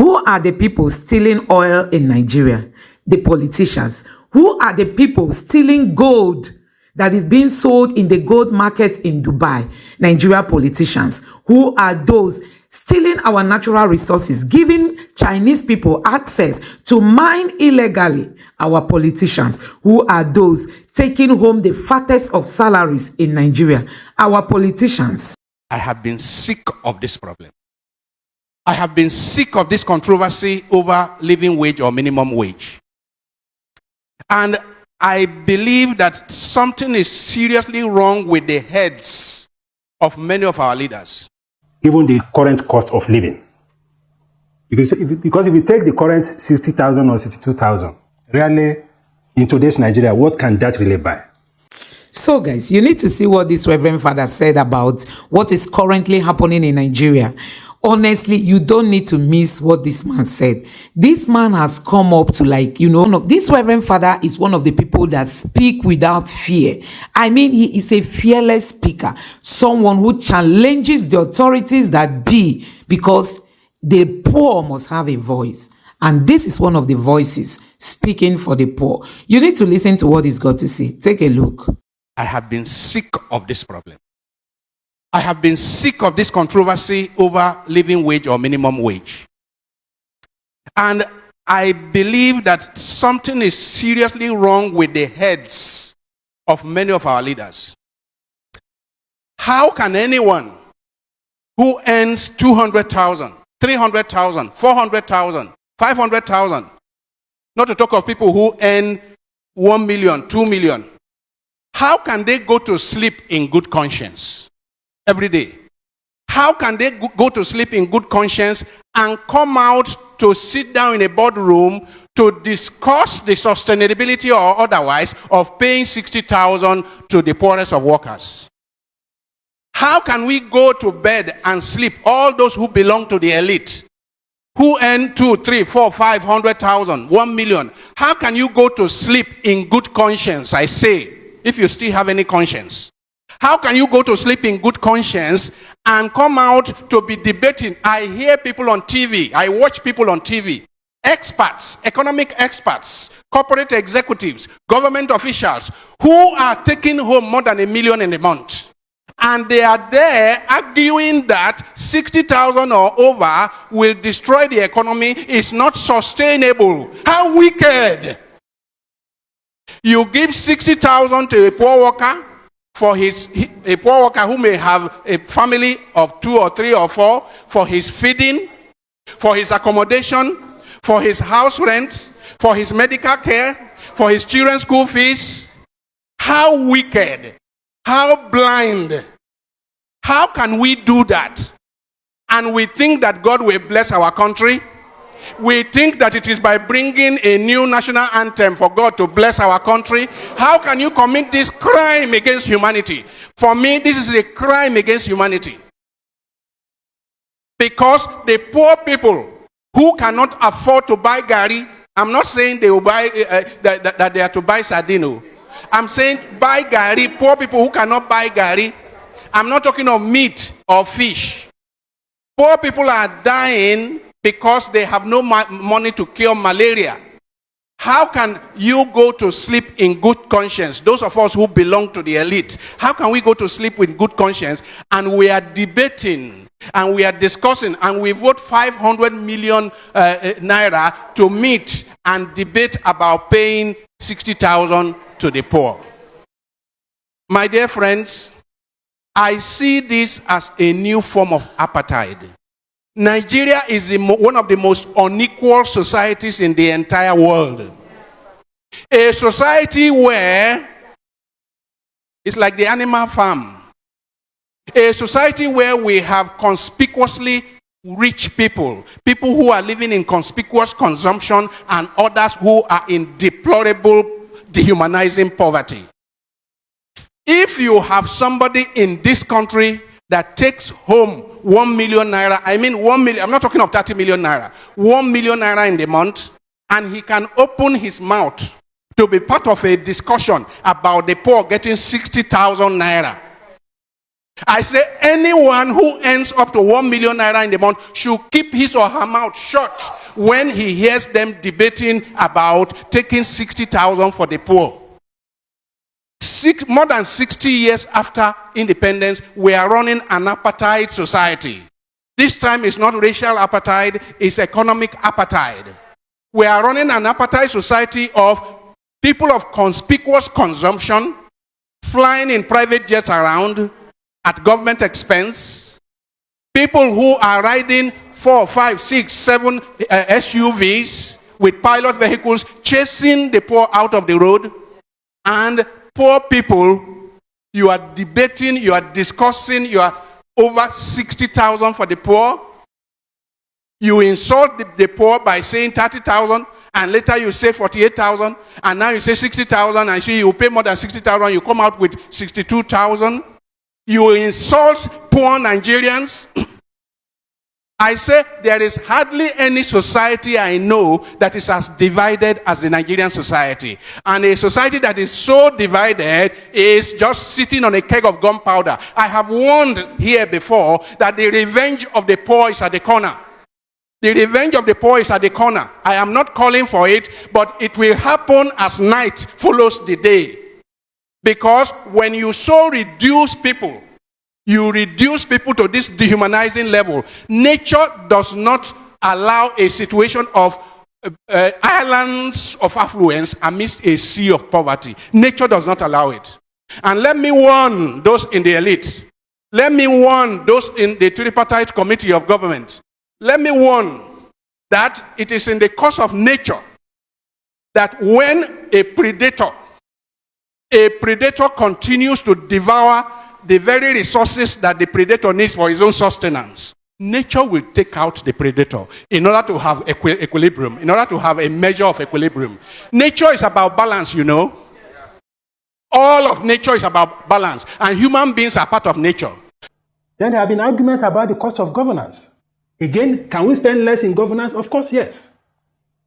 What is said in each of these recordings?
Who are the people stealing oil in Nigeria? The politicians. Who are the people stealing gold that is being sold in the gold market in Dubai? Nigeria politicians. Who are those stealing our natural resources, giving Chinese people access to mine illegally? Our politicians. Who are those taking home the fattest of salaries in Nigeria? Our politicians. I have been sick of this problem. I have been sick of this controversy over living wage or minimum wage. And I believe that something is seriously wrong with the heads of many of our leaders. Given the current cost of living. Because if you take the current 60,000 or 62,000, really, in today's Nigeria, what can that really buy? So guys, you need to see what this Reverend Father said about what is currently happening in Nigeria. Honestly, you don't need to miss what this man said. This man has come up to this Reverend Father is one of the people that speak without fear. I mean, he is a fearless speaker. Someone who challenges the authorities that be, because the poor must have a voice. And this is one of the voices speaking for the poor. You need to listen to what he's got to say. Take a look. I have been sick of this problem. I have been sick of this controversy over living wage or minimum wage. And I believe that something is seriously wrong with the heads of many of our leaders. How can anyone who earns 200,000, 300,000, 400,000, 500,000, not to talk of people who earn 1 million, 2 million, how can they go to sleep in good conscience every day? How can they go to sleep in good conscience and come out to sit down in a boardroom to discuss the sustainability or otherwise of paying 60,000 to the poorest of workers? How can we go to bed and sleep, all those who belong to the elite, who earn 2, 3, 4, 500,000, 1 million? How can you go to sleep in good conscience, I say, if you still have any conscience? How can you go to sleep in good conscience and come out to be debating? I hear people on TV, I watch people on TV, experts, economic experts, corporate executives, government officials, who are taking home more than $1 million in a month. And they are there arguing that 60,000 or over will destroy the economy, is not sustainable. How wicked! You give 60,000 to a poor worker, a poor worker who may have a family of 2 or 3 or 4, for his feeding, for his accommodation, for his house rent, for his medical care, for his children's school fees. How wicked! How blind! How can we do that? And we think that God will bless our country? We think that it is by bringing a new national anthem for God to bless our country? How can you commit this crime against humanity? For me, this is a crime against humanity. Because the poor people who cannot afford to buy gari, I'm not saying they will buy that they are to buy sardine. I'm saying buy gari, poor people who cannot buy gari. I'm not talking of meat or fish. Poor people are dying because they have no money to cure malaria. How can you go to sleep in good conscience? Those of us who belong to the elite, how can we go to sleep with good conscience and we are debating and we are discussing and we vote 500 million naira to meet and debate about paying 60,000 to the poor? My dear friends, I see this as a new form of apartheid. Nigeria is one of the most unequal societies in the entire world. A society where it's like the animal farm. A society where we have conspicuously rich people, people who are living in conspicuous consumption, and others who are in deplorable, dehumanizing poverty. If you have somebody in this country that takes home 1 million naira, I mean 1 million, I'm not talking of 30 million naira, 1 million naira in the month, and he can open his mouth to be part of a discussion about the poor getting 60,000 naira. I say anyone who earns up to 1 million naira in the month should keep his or her mouth shut when he hears them debating about taking 60,000 for the poor. More than 60 years after independence, we are running an apartheid society. This time it's not racial apartheid, it's economic apartheid. We are running an apartheid society of people of conspicuous consumption, flying in private jets around at government expense, people who are riding 4, 5, 6, 7 SUVs with pilot vehicles, chasing the poor out of the road, and poor people, you are debating, you are discussing, you are over 60,000 for the poor. You insult the poor by saying 30,000, and later you say 48,000, and now you say 60,000, and you pay more than 60,000, you come out with 62,000. You insult poor Nigerians. I say there is hardly any society I know that is as divided as the Nigerian society. And a society that is so divided is just sitting on a keg of gunpowder. I have warned here before that the revenge of the poor is at the corner. The revenge of the poor is at the corner. I am not calling for it, but it will happen as night follows the day. Because when you so reduce people, you reduce people to this dehumanizing level. Nature does not allow a situation of islands of affluence amidst a sea of poverty. Nature does not allow it. And let me warn those in the elite. Let me warn those in the tripartite committee of government. Let me warn that it is in the course of nature that when a predator continues to devour the very resources that the predator needs for his own sustenance, nature will take out the predator in order to have equilibrium, in order to have a measure of equilibrium. Nature is about balance, you know. All of nature is about balance, and human beings are part of nature. Then there have been arguments about the cost of governance. Again, can we spend less in governance? Of course, yes.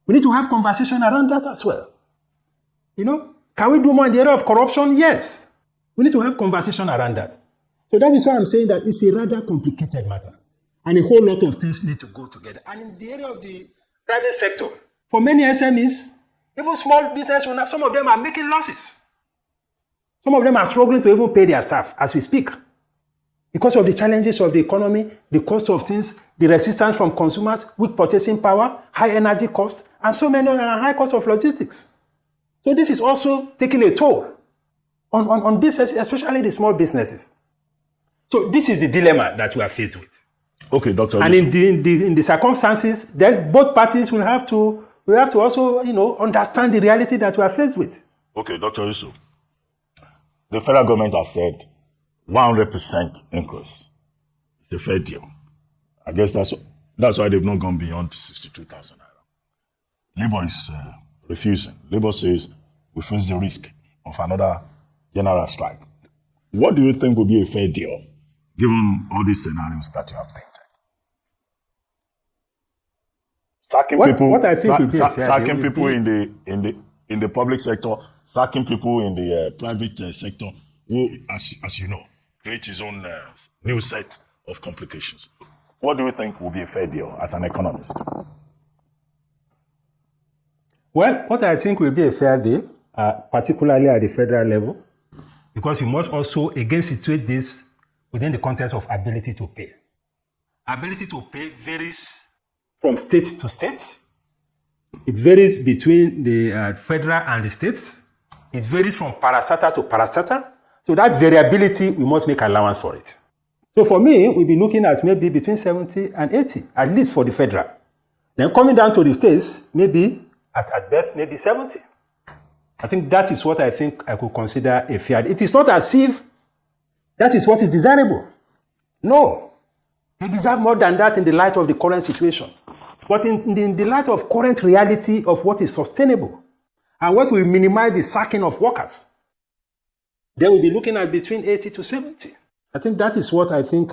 We need to have conversation around that as well. You know, can we do more in the area of corruption? Yes. We need to have conversation around that. So that is why I'm saying that it's a rather complicated matter. And a whole lot of things need to go together. And in the area of the private sector, for many SMEs, even small business owners, some of them are making losses. Some of them are struggling to even pay their staff as we speak. Because of the challenges of the economy, the cost of things, the resistance from consumers, weak purchasing power, high energy costs, and so many other high cost of logistics. So this is also taking a toll on businesses, especially the small businesses. So this is the dilemma that we are faced with. Okay, Dr. And in the circumstances, then both parties will have to also, understand the reality that we are faced with. Okay, Dr. Yusuf. The federal government has said 100% increase. It's a fair deal. I guess that's why they've not gone beyond 62,000 naira. Labour is refusing. Labour says we face the risk of another general strike. What do you think will be a fair deal, given all these scenarios that you have painted? Sacking people in the public sector, sacking people in the private sector, who, as you know, create his own new set of complications. What do you think will be a fair deal as an economist? Well, what I think will be a fair deal, particularly at the federal level, because we must also again situate this within the context of ability to pay. Ability to pay varies from state to state. It varies between the federal and the states. It varies from parastatal to parastatal. So that variability, we must make allowance for it. So for me, we'll be looking at maybe between 70 and 80, at least for the federal. Then coming down to the states, maybe at best, maybe 70. I think that is what I think I could consider a fair. It is not as if that is what is desirable. No. They deserve more than that in the light of the current situation. But in the light of current reality of what is sustainable and what will minimize the sacking of workers, then we'll be looking at between 80 to 70. I think that is what I think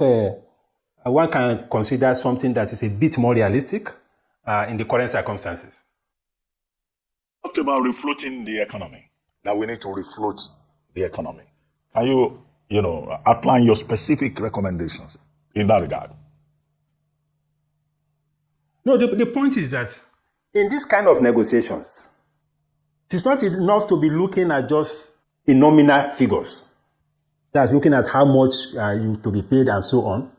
one can consider something that is a bit more realistic in the current circumstances. Talk about refloating the economy, that we need to refloat the economy. Can you outline your specific recommendations in that regard. No, the point is that in this kind of negotiations, it is not enough to be looking at just the nominal figures. That's looking at how much you to be paid and so on.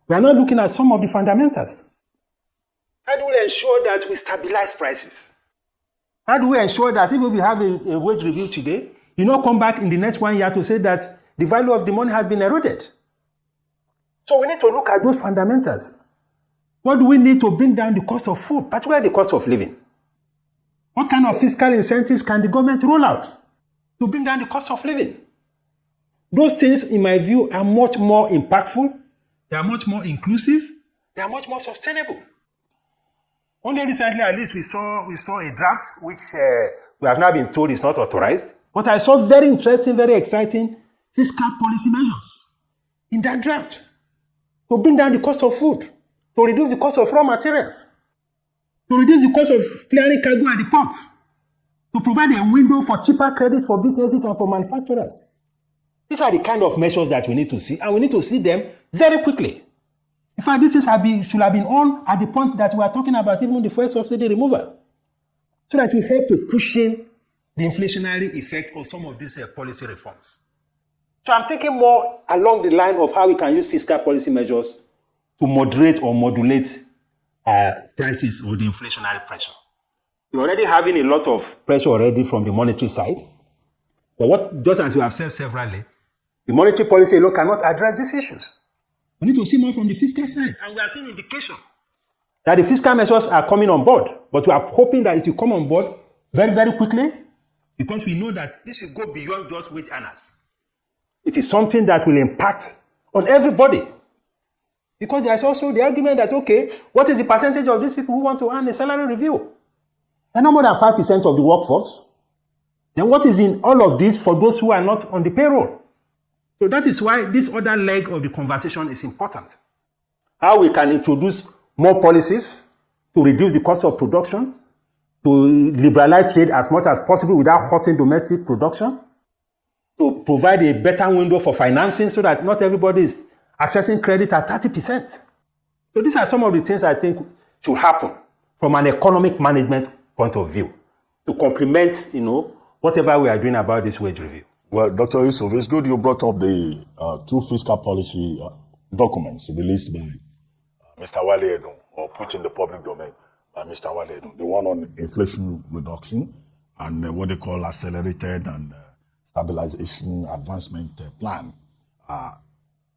We are not looking at some of the fundamentals. How do we ensure that we stabilize prices? How do we ensure that if we have a wage review today, you not come back in the next 1 year to say that the value of the money has been eroded? So we need to look at those fundamentals. What do we need to bring down the cost of food, particularly the cost of living? What kind of fiscal incentives can the government roll out to bring down the cost of living? Those things, in my view, are much more impactful, they are much more inclusive, they are much more sustainable. Only recently, at least, we saw a draft which we have now been told is not authorized. But I saw very interesting, very exciting fiscal policy measures in that draft to bring down the cost of food, to reduce the cost of raw materials, to reduce the cost of clearing cargo at the ports, to provide a window for cheaper credit for businesses and for manufacturers. These are the kind of measures that we need to see, and we need to see them very quickly. In fact, this should have been on at the point that we are talking about even the fuel subsidy removal, so that we help to cushion the inflationary effect of some of these policy reforms. So I'm thinking more along the line of how we can use fiscal policy measures to moderate or modulate prices or the inflationary pressure. We're already having a lot of pressure already from the monetary side. But just as we have said severally, the monetary policy alone cannot address these issues. We need to see more from the fiscal side. And we are seeing indication that the fiscal measures are coming on board. But we are hoping that it will come on board very, very quickly, because we know that this will go beyond just wage earners. It is something that will impact on everybody. Because there is also the argument that, okay, what is the percentage of these people who want to earn a salary review? They're not more than 5% of the workforce. Then what is in all of this for those who are not on the payroll? So that is why this other leg of the conversation is important. How we can introduce more policies to reduce the cost of production, to liberalize trade as much as possible without hurting domestic production, to provide a better window for financing so that not everybody is accessing credit at 30%. So these are some of the things I think should happen from an economic management point of view to complement, whatever we are doing about this wage review. Well, Dr. Yusuf, it's good you brought up the two fiscal policy documents released by Mr. Wale Edun, or put in the public domain by Mr. Wale Edun. The one on inflation reduction and what they call accelerated and stabilization advancement plan,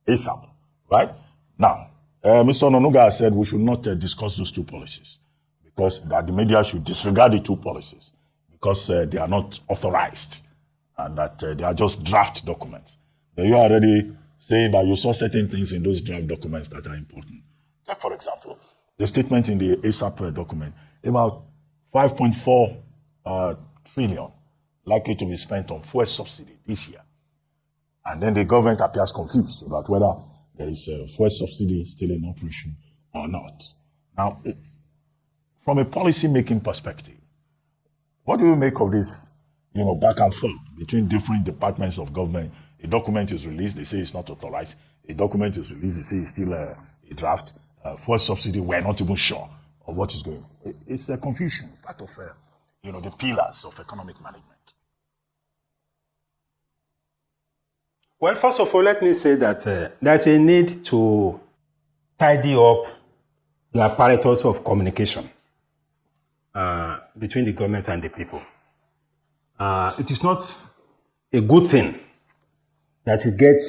ASAP, right? Now, Mr. Ononuga said we should not discuss those two policies because that the media should disregard the two policies because they are not authorized and that they are just draft documents. You are already saying that you saw certain things in those draft documents that are important. Take, for example, the statement in the ASAP document about 5.4 trillion likely to be spent on fuel subsidy this year. And then the government appears confused about whether there is a fuel subsidy still in operation or not. Now, from a policy-making perspective, what do you make of this, back and forth between different departments of government? A document is released, they say it's not authorized. A document is released, they say it's still a draft. Fuel subsidy, we're not even sure of what is going on. It's a confusion, part of, the pillars of economic management. Well, first of all, let me say that there's a need to tidy up the apparatus of communication between the government and the people. It is not a good thing that you get,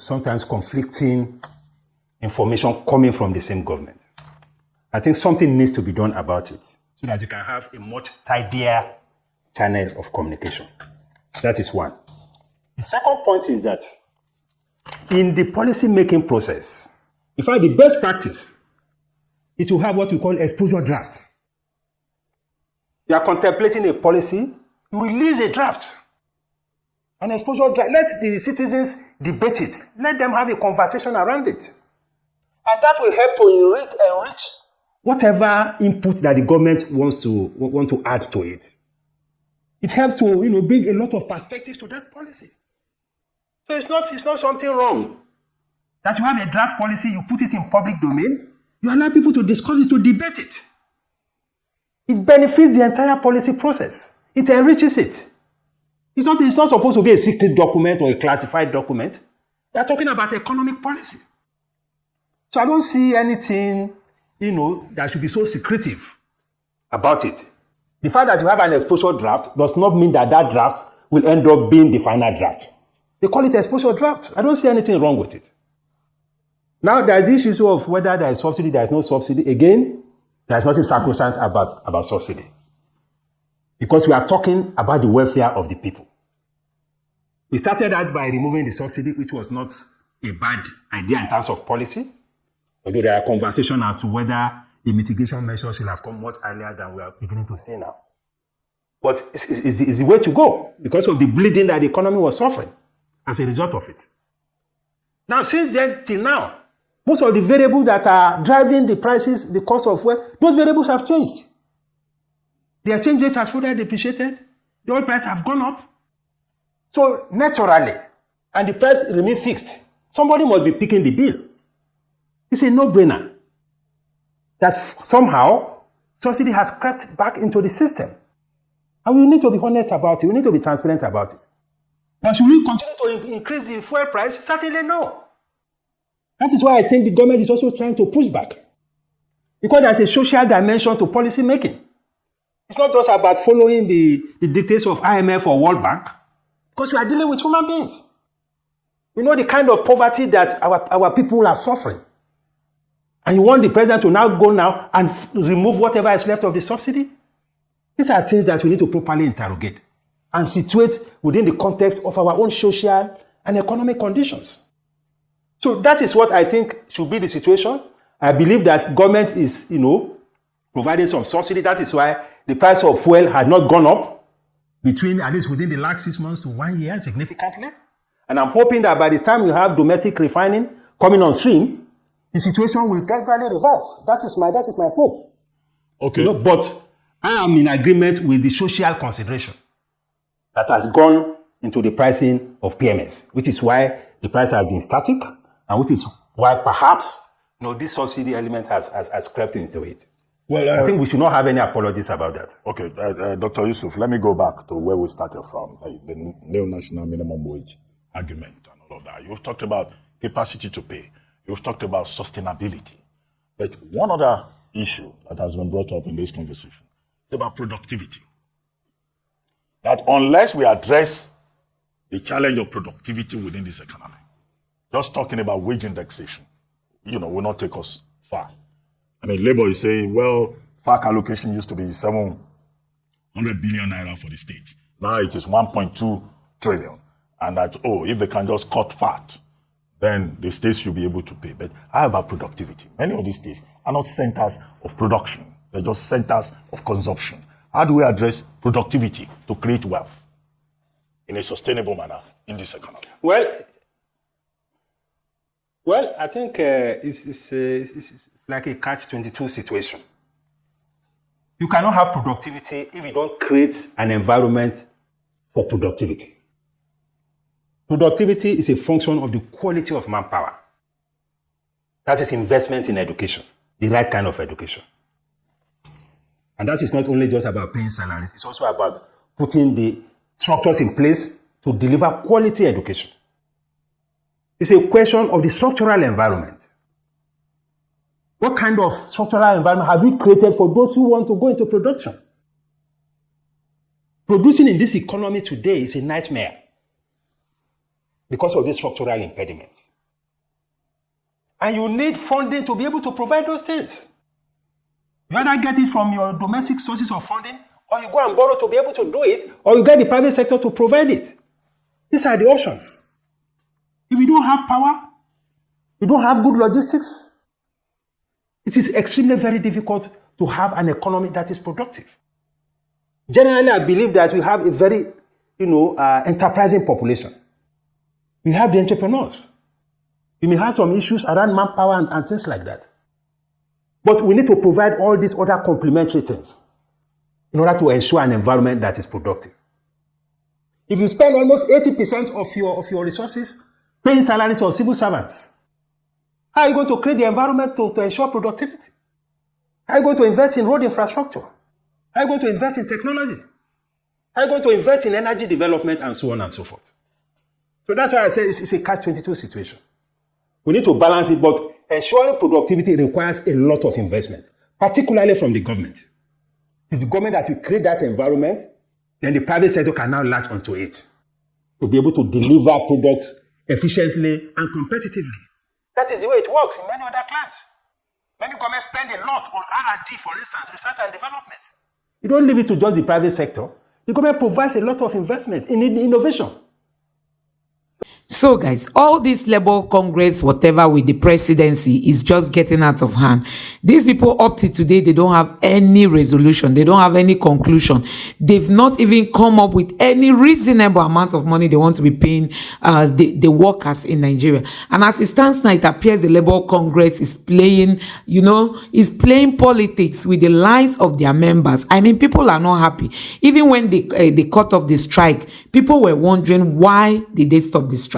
sometimes conflicting information coming from the same government. I think something needs to be done about it so that you can have a much tidier channel of communication. That is one. The second point is that in the policy-making process, in fact, the best practice is to have what we call exposure draft. You are contemplating a policy, you release a draft. An exposure draft. Let the citizens debate it. Let them have a conversation around it. And that will help to enrich whatever input that the government want to add to it. It helps to bring a lot of perspectives to that policy. So it's not something wrong. That you have a draft policy, you put it in public domain, you allow people to discuss it, to debate it. It benefits the entire policy process. It enriches it. It's not supposed to be a secret document or a classified document. They're talking about economic policy. So I don't see anything, that should be so secretive about it. The fact that you have an exposure draft does not mean that that draft will end up being the final draft. They call it exposure draft. I don't see anything wrong with it. Now, there's this issue of whether there is subsidy, there is no subsidy. Again, there's nothing sacrosanct about subsidy. Because we are talking about the welfare of the people. We started out by removing the subsidy, which was not a bad idea in terms of policy. Although there are conversations as to whether the mitigation measures should have come much earlier than we are beginning to see now. But it's the way to go because of the bleeding that the economy was suffering as a result of it. Now, since then till now, most of the variables that are driving the prices, the cost of fuel, those variables have changed. The exchange rate has further depreciated. The oil price have gone up. So naturally, and the price remain fixed, somebody must be picking the bill. It's a no-brainer that somehow subsidy has crept back into the system. And we need to be honest about it. We need to be transparent about it. But should we continue to increase the fuel price? Certainly no. That is why I think the government is also trying to push back. Because there's a social dimension to policy making. It's not just about following the dictates of IMF or World Bank, because we are dealing with human beings. We know the kind of poverty that our people are suffering. And you want the president to now go now and remove whatever is left of the subsidy? These are things that we need to properly interrogate and situate within the context of our own social and economic conditions. So that is what I think should be the situation. I believe that government is, providing some subsidy. That is why the price of fuel had not gone up between, at least within the last 6 months to 1 year, significantly. And I'm hoping that by the time you have domestic refining coming on stream, the situation will gradually reverse. That is my hope. Okay. But I am in agreement with the social consideration that has gone into the pricing of PMS, which is why the price has been static, and which is why perhaps this subsidy element has crept into it. Well, I think we should not have any apologies about that. Okay, Dr. Yusuf, let me go back to where we started from, the new national minimum wage argument and all of that. You've talked about capacity to pay. You've talked about sustainability. But one other issue that has been brought up in this conversation is about productivity. That unless we address the challenge of productivity within this economy, just talking about wage indexation, will not take us far. I mean, Labour is saying, well, FAC allocation used to be 700 billion naira for the states. Now it is 1.2 trillion. And that, if they can just cut fat, then the states should be able to pay. But how about productivity? Many of these states are not centers of production. They're just centers of consumption. How do we address productivity to create wealth in a sustainable manner in this economy? Well, I think it's like a catch-22 situation. You cannot have productivity if you don't create an environment for productivity. Productivity is a function of the quality of manpower. That is investment in education, the right kind of education. And that is not only just about paying salaries, it's also about putting the structures in place to deliver quality education. It's a question of the structural environment. What kind of structural environment have we created for those who want to go into production? Producing in this economy today is a nightmare because of these structural impediments. And you need funding to be able to provide those things. You either get it from your domestic sources of funding, or you go and borrow to be able to do it, or you get the private sector to provide it. These are the options. If you don't have power, you don't have good logistics, it is extremely very difficult to have an economy that is productive. Generally, I believe that we have a very, enterprising population. We have the entrepreneurs. We may have some issues around manpower and things like that. But we need to provide all these other complementary things in order to ensure an environment that is productive. If you spend almost 80% of your resources paying salaries of civil servants, how are you going to create the environment to ensure productivity? How are you going to invest in road infrastructure? How are you going to invest in technology? How are you going to invest in energy development and so on and so forth? So that's why I say it's a catch-22 situation. We need to balance it, but ensuring productivity requires a lot of investment, particularly from the government. It's the government that will create that environment, then the private sector can now latch onto it to be able to deliver products efficiently and competitively. That is the way it works in many other clients. Many governments spend a lot on R&D, for instance, research and development. You don't leave it to just the private sector. The government provides a lot of investment in innovation. So guys, all this Labour Congress, whatever with the presidency is just getting out of hand. These people up to today, they don't have any resolution. They don't have any conclusion. They've not even come up with any reasonable amount of money they want to be paying the workers in Nigeria. And as it stands now, it appears the Labour Congress is playing, is playing politics with the lives of their members. I mean, people are not happy. Even when they cut off the strike, people were wondering, why did they stop the strike?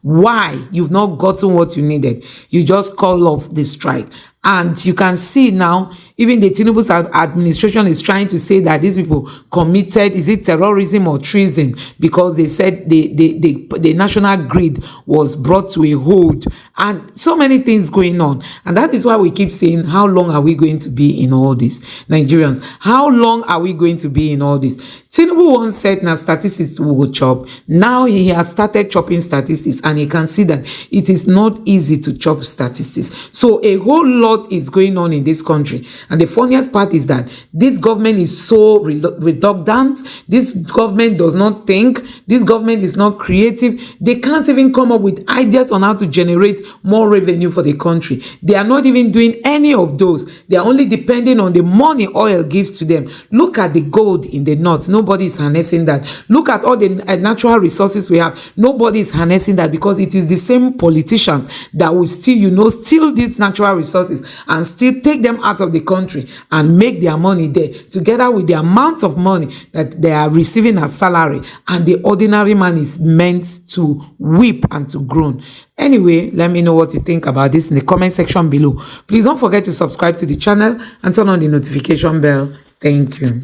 Why? You've not gotten what you needed. You just call off the strike. And you can see now, even the Tinubu's administration is trying to say that these people committed, is it terrorism or treason? Because they said the national grid was brought to a hold. And so many things going on. And that is why we keep saying, how long are we going to be in all this? Nigerians, how long are we going to be in all this? Tinubu once said, now statistics will chop. Now he has started chopping statistics, and he can see that it is not easy to chop statistics. So a whole lot is going on in this country. And the funniest part is that this government is so redundant. This government does not think. This government is not creative. They can't even come up with ideas on how to generate more revenue for the country. They are not even doing any of those. They are only depending on the money oil gives to them. Look at the gold in the north. Nobody is harnessing that. Look at all the natural resources we have. Nobody is harnessing that, because it is the same politicians that will still, steal these natural resources and still take them out of the country and make their money there, together with the amount of money that they are receiving as salary, and the ordinary man is meant to weep and to groan. Anyway, let me know what you think about this in the comment section below. Please don't forget to subscribe to the channel and turn on the notification bell. Thank you.